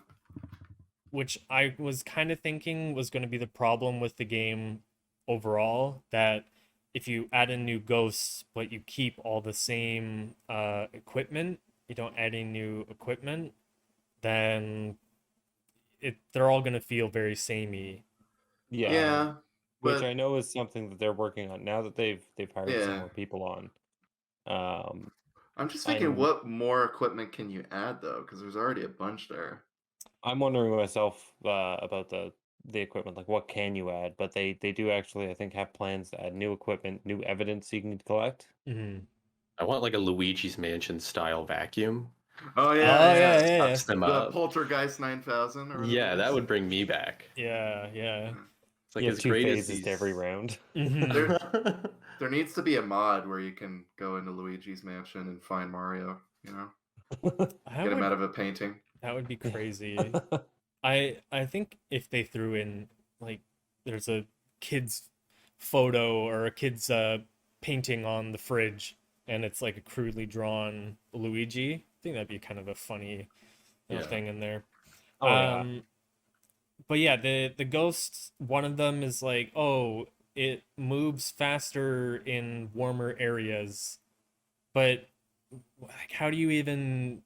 S1: Which I was kind of thinking was going to be the problem with the game overall, that if you add in new ghosts but you keep all the same equipment, you don't add any new equipment, then they're all going to feel very samey.
S4: Yeah.
S3: Yeah.
S4: Which
S3: But
S4: I know is something that they're working on now that they've hired some
S3: yeah.
S4: more people on. Um,
S3: I'm just thinking,
S4: I'm
S3: what more equipment can you add though? Because there's already a bunch there.
S4: I'm wondering myself about the equipment, like what can you add? But they do actually, I think, have plans to add new equipment, new evidence you can collect.
S1: Mm-hmm.
S2: I want like a Luigi's Mansion style vacuum.
S3: Oh yeah,
S1: Oh,
S3: yeah.
S1: yeah.
S2: Sucks them
S3: The
S2: up.
S3: Poltergeist 9000 or
S2: Yeah,
S3: whatever it
S2: that
S3: is.
S2: would bring me back.
S1: Yeah, yeah.
S2: It's like
S4: You have
S2: as
S4: 2
S2: great as
S4: phases
S2: these.
S4: to every round.
S1: Mhm.
S3: There needs to be a mod where you can go into Luigi's Mansion and find Mario, you know? Get him out of a painting.
S1: That would be crazy. I think if they threw in like there's a kid's photo or a kid's painting on the fridge and it's like a crudely drawn Luigi, I think that'd be kind of a funny
S2: Yeah.
S1: thing in there.
S4: Oh yeah.
S1: But yeah, the ghosts, one of them is like, oh, it moves faster in warmer areas, but like how do you even,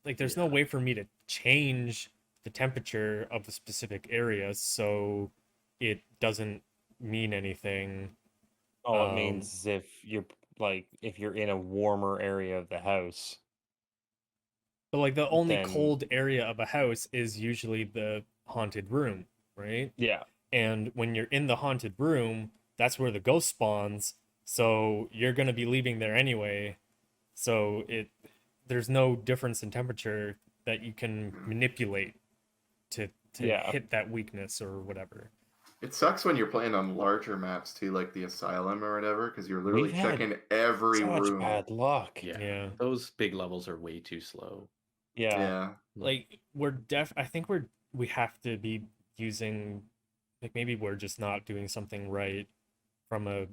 S1: like there's no
S2: Yeah.
S1: way for me to change the temperature of a specific area so it doesn't mean anything.
S4: All it
S1: Um,
S4: means is if you're in a warmer area of the house,
S1: But like the only
S4: then
S1: cold area of a house is usually the haunted room, right?
S4: yeah.
S1: And when you're in the haunted room, that's where the ghost spawns. So you're gonna be leaving there anyway. So there's no difference in temperature that you can manipulate to
S4: Yeah.
S1: hit that weakness or whatever.
S3: It sucks when you're playing on larger maps too, like the Asylum or whatever, because you're literally
S4: We've had
S3: checking every
S4: Such
S3: room.
S4: bad luck.
S2: Yeah.
S1: Yeah.
S2: Those big levels are way too slow.
S4: Yeah.
S3: Yeah.
S1: Like I think we have to be using, like maybe we're just not doing something right from a,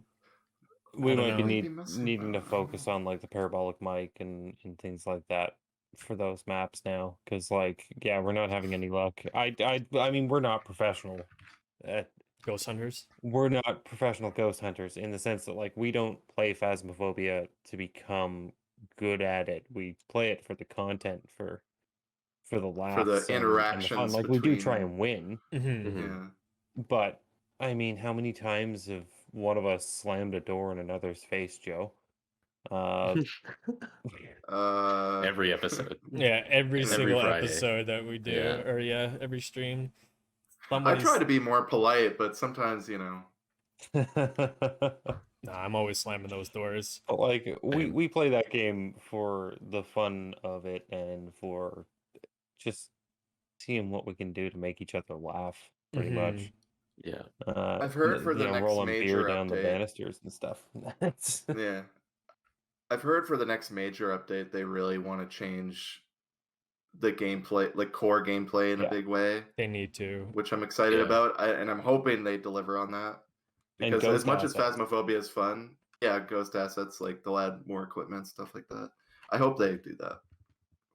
S4: We
S1: I don't
S4: might be
S1: know.
S3: Be messing
S4: needing to
S3: around.
S4: focus on like the parabolic mic and things like that for those maps now, because like yeah, we're not having any luck. I mean, we're not professional.
S1: Ghost hunters.
S4: We're not professional ghost hunters in the sense that like we don't play Phasmophobia to become good at it. We play it for the content, for the laughs and the fun.
S3: interactions
S4: Like we do try
S3: between-
S1: Mhm.
S2: Mhm.
S3: Yeah.
S4: but I mean, how many times have one of us slammed a door in another's face, Joe.
S2: Every episode.
S1: Yeah, every
S3: Every
S1: single
S2: Friday.
S1: episode that we do,
S2: Yeah.
S1: or every stream.
S3: I try to be more polite, but sometimes,
S1: Nah, I'm always slamming those doors.
S4: But like
S2: Same.
S4: we play that game for the fun of it and for just seeing what we can do to make each other laugh, pretty much.
S2: Yeah.
S3: I've heard for the next
S4: rolling beer
S3: major
S4: down the
S3: update.
S4: banisters and stuff. That's-
S3: Yeah. I've heard for the next major update, they really want to change the gameplay, like core gameplay in a
S4: Yeah.
S3: big way,
S1: They need to.
S3: which I'm excited
S2: Yeah.
S3: about. And I'm hoping they deliver on that.
S4: And
S3: Because as
S4: ghost
S3: much as
S4: assets.
S3: Phasmophobia is fun, yeah, ghost assets, like they'll add more equipment, stuff like that. I hope they do that.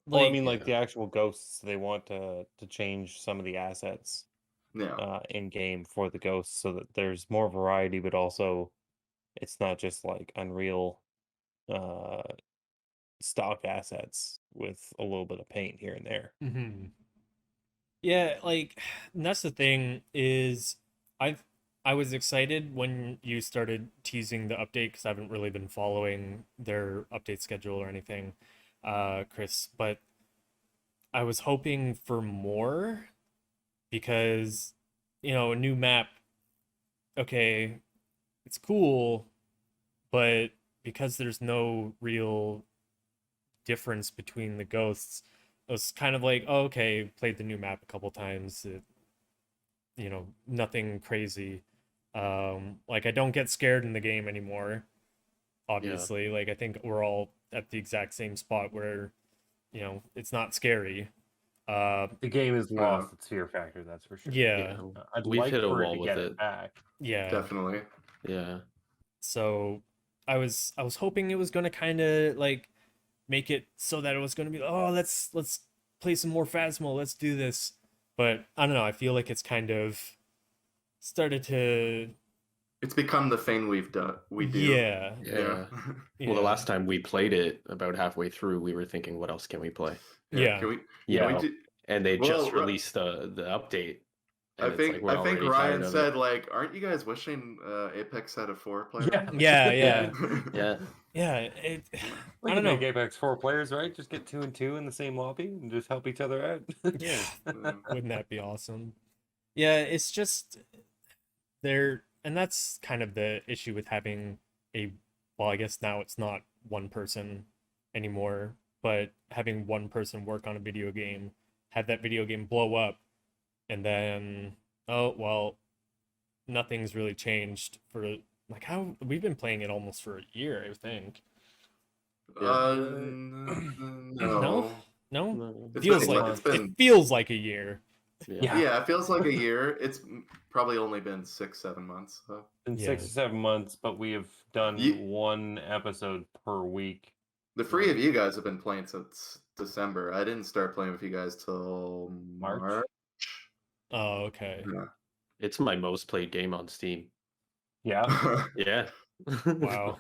S4: Well, I
S1: Like,
S4: mean, like
S2: Yeah.
S4: the actual ghosts, they want to change some of the assets
S3: Yeah.
S4: in game for the ghosts so that there's more variety, but also it's not just like Unreal stock assets with a little bit of paint here and there.
S1: Yeah, like, and that's the thing is, I was excited when you started teasing the update because I haven't really been following their update schedule or anything, Chris. But I was hoping for more because, a new map. Okay, it's cool, but because there's no real difference between the ghosts, it was kind of like, oh, okay, played the new map a couple times. Nothing crazy. Like I don't get scared in the game anymore. Obviously, like I think we're all at the exact same spot where, it's not scary.
S4: The game is lost its fear factor, that's for sure.
S1: Yeah,
S4: I'd
S2: We've
S4: like
S2: hit a
S4: for it
S2: wall
S4: to
S2: with
S4: get
S2: it.
S4: back.
S1: yeah.
S3: Definitely.
S2: Yeah.
S1: So I was hoping it was gonna kind of like make it so that it was gonna be, oh, let's play some more Phasmo, let's do this. But I don't know. I feel like it's kind of started to.
S3: It's become the thing we do.
S1: Yeah.
S2: Yeah.
S1: Yeah.
S2: Well, the last time we played it, about halfway through, we were thinking, what else can we play?
S1: Yeah.
S3: Can we?
S4: Yeah.
S3: Can we do,
S2: And they
S3: Well,
S2: just released the update.
S3: I
S2: And it's
S3: think
S2: like, we're
S3: I think
S2: already
S3: Ryan
S2: tired of
S3: said
S2: it.
S3: like, aren't you guys wishing Apex had a 4-player?
S4: Yeah.
S1: Yeah.
S2: Yeah.
S1: Yeah. It.
S4: We
S1: I
S4: can
S1: don't
S4: make
S1: know.
S4: Apex 4 players, right? Just get 2 and 2 in the same lobby and just help each other out.
S1: Yeah.
S3: Yeah.
S1: Wouldn't that be awesome? Yeah. It's just there, and that's kind of the issue with having a. Well, I guess now it's not one person anymore, but having one person work on a video game, have that video game blow up, and then, oh well, nothing's really changed for like how we've been playing it almost for a year, I think.
S3: No.
S1: No,
S3: It's
S1: feels
S3: been,
S1: like
S3: it's been,
S1: it feels like a year.
S4: Yeah.
S3: yeah, it feels like a year. It's probably only been 6-7 months. So.
S4: In
S1: Yeah.
S4: 6 or 7 months, but we have done
S3: Ye-
S4: one episode per week.
S3: The three of you guys have been playing since December. I didn't start playing with you guys till
S4: March?
S3: March.
S1: Oh, okay.
S3: Yeah.
S2: It's my most played game on Steam.
S4: Yeah.
S2: Yeah.
S1: Wow.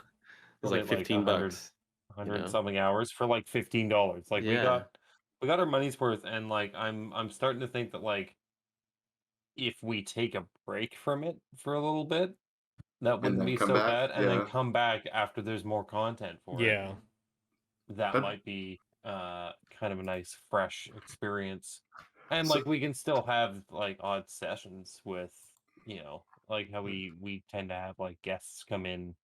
S2: It's like
S4: Probably
S2: 15 bucks.
S4: 100
S2: know?
S4: something hours for like $15. Like
S2: Yeah.
S4: we got our money's worth, and like I'm starting to think that like if we take a break from it for a little bit, that wouldn't
S3: then
S4: be
S3: come
S4: so
S3: back,
S4: bad, and then
S3: yeah.
S4: come back after there's more content for it.
S1: Yeah.
S4: That
S3: But-
S4: might be kind of a nice fresh experience. And
S3: So-
S4: like we can still have like odd sessions with, like how we tend to have like guests come in,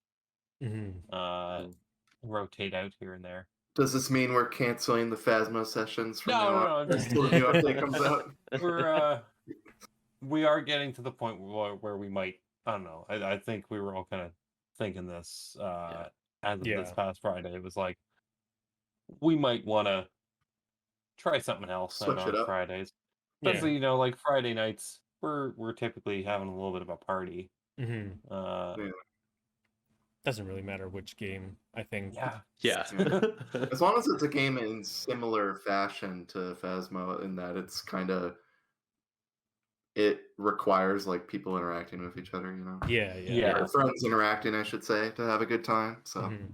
S4: rotate out here and there.
S3: Does this mean we're canceling the Phasmo sessions from now on?
S4: No, I'm just
S3: Until the new update comes out?
S4: We are getting to the point where we might, I don't know. I think we were all kind of thinking this as of this
S1: Yeah.
S4: past Friday. It was like we might want to try something else
S3: Switch
S4: on
S3: it up.
S4: Fridays.
S1: Yeah.
S4: Especially, like Friday nights, we're typically having a little bit of a party.
S1: Doesn't really matter which game, I think.
S4: Yeah.
S2: Yeah.
S3: As long as it's a game in similar fashion to Phasmo, in that it's kind of, it requires like people interacting with each other,
S1: Yeah.
S4: Yeah.
S3: Or friends interacting, I should say, to have a good time. So
S1: Mhm.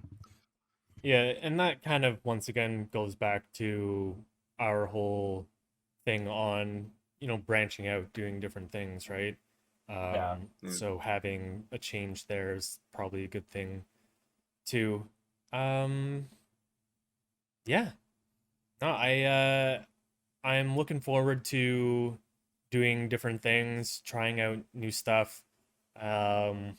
S1: Yeah, and that kind of once again goes back to our whole thing on, branching out, doing different things, right?
S4: Yeah.
S1: So having a change there is probably a good thing too. Yeah. No, I'm looking forward to doing different things, trying out new stuff. Um,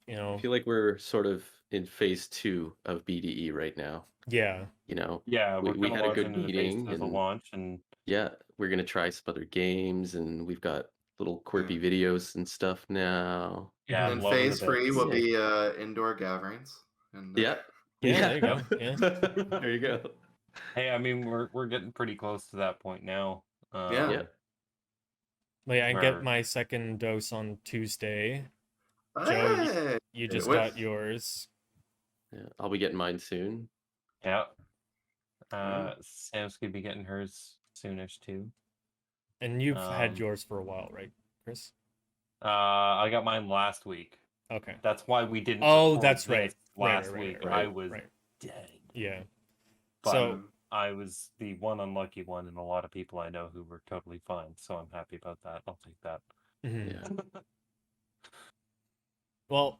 S1: you
S2: I
S1: know,
S2: feel like we're sort of in phase 2 of BDE right now.
S1: yeah.
S2: You know,
S4: Yeah, we're
S2: we
S4: kind of
S2: had a good
S4: launching into phase 2
S2: meeting,
S4: of the
S2: and
S4: launch, and
S2: yeah, we're gonna try some other games, and we've got little quirky videos and stuff now.
S4: yeah, I'm
S3: And
S4: loving the
S3: phase 3
S4: bits.
S3: will
S2: Yeah.
S3: be indoor gatherings. And
S2: Yeah.
S1: Yeah, there you go. Yeah.
S2: There you go.
S4: Hey, I mean, we're getting pretty close to that point now.
S3: Yeah.
S2: Yeah.
S1: Like I get
S4: Where
S1: my second dose on Tuesday. Joe,
S3: Hey!
S1: you just
S3: With-
S1: got yours.
S2: Yeah. I'll be getting mine soon.
S4: yeah,
S3: Mm.
S4: Sam's gonna be getting hers soonish too.
S1: And you've had
S4: Um,
S1: yours for a while, right, Chris?
S4: I got mine last week.
S1: Okay.
S4: That's why we didn't.
S1: Oh,
S4: record
S1: that's
S4: this
S1: right. Right,
S4: Last
S1: right,
S4: week,
S1: right,
S4: I
S2: right,
S4: was
S1: right.
S4: dead.
S1: Yeah.
S4: But
S1: So
S4: I was the one unlucky one, and a lot of people I know who were totally fine. So I'm happy about that. I'll take that.
S1: mhm.
S2: Yeah.
S1: Well,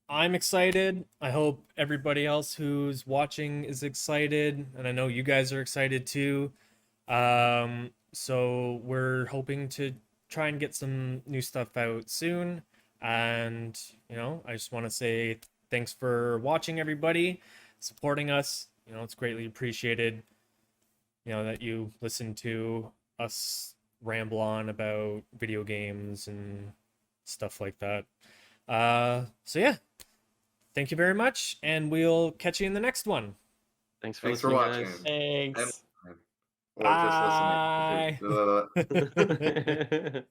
S1: I'm excited. I hope everybody else who's watching is excited, and I know you guys are excited too. So we're hoping to try and get some new stuff out soon. And, I just want to say thanks for watching, everybody, supporting us. It's greatly appreciated, that you listen to us ramble on about video games and stuff like that. So yeah, thank you very much, and we'll catch you in the next one.
S2: Thanks for
S3: Thanks for
S2: listening,
S3: watching.
S4: Thanks.
S3: Or just listening.
S1: Bye.
S2: guys.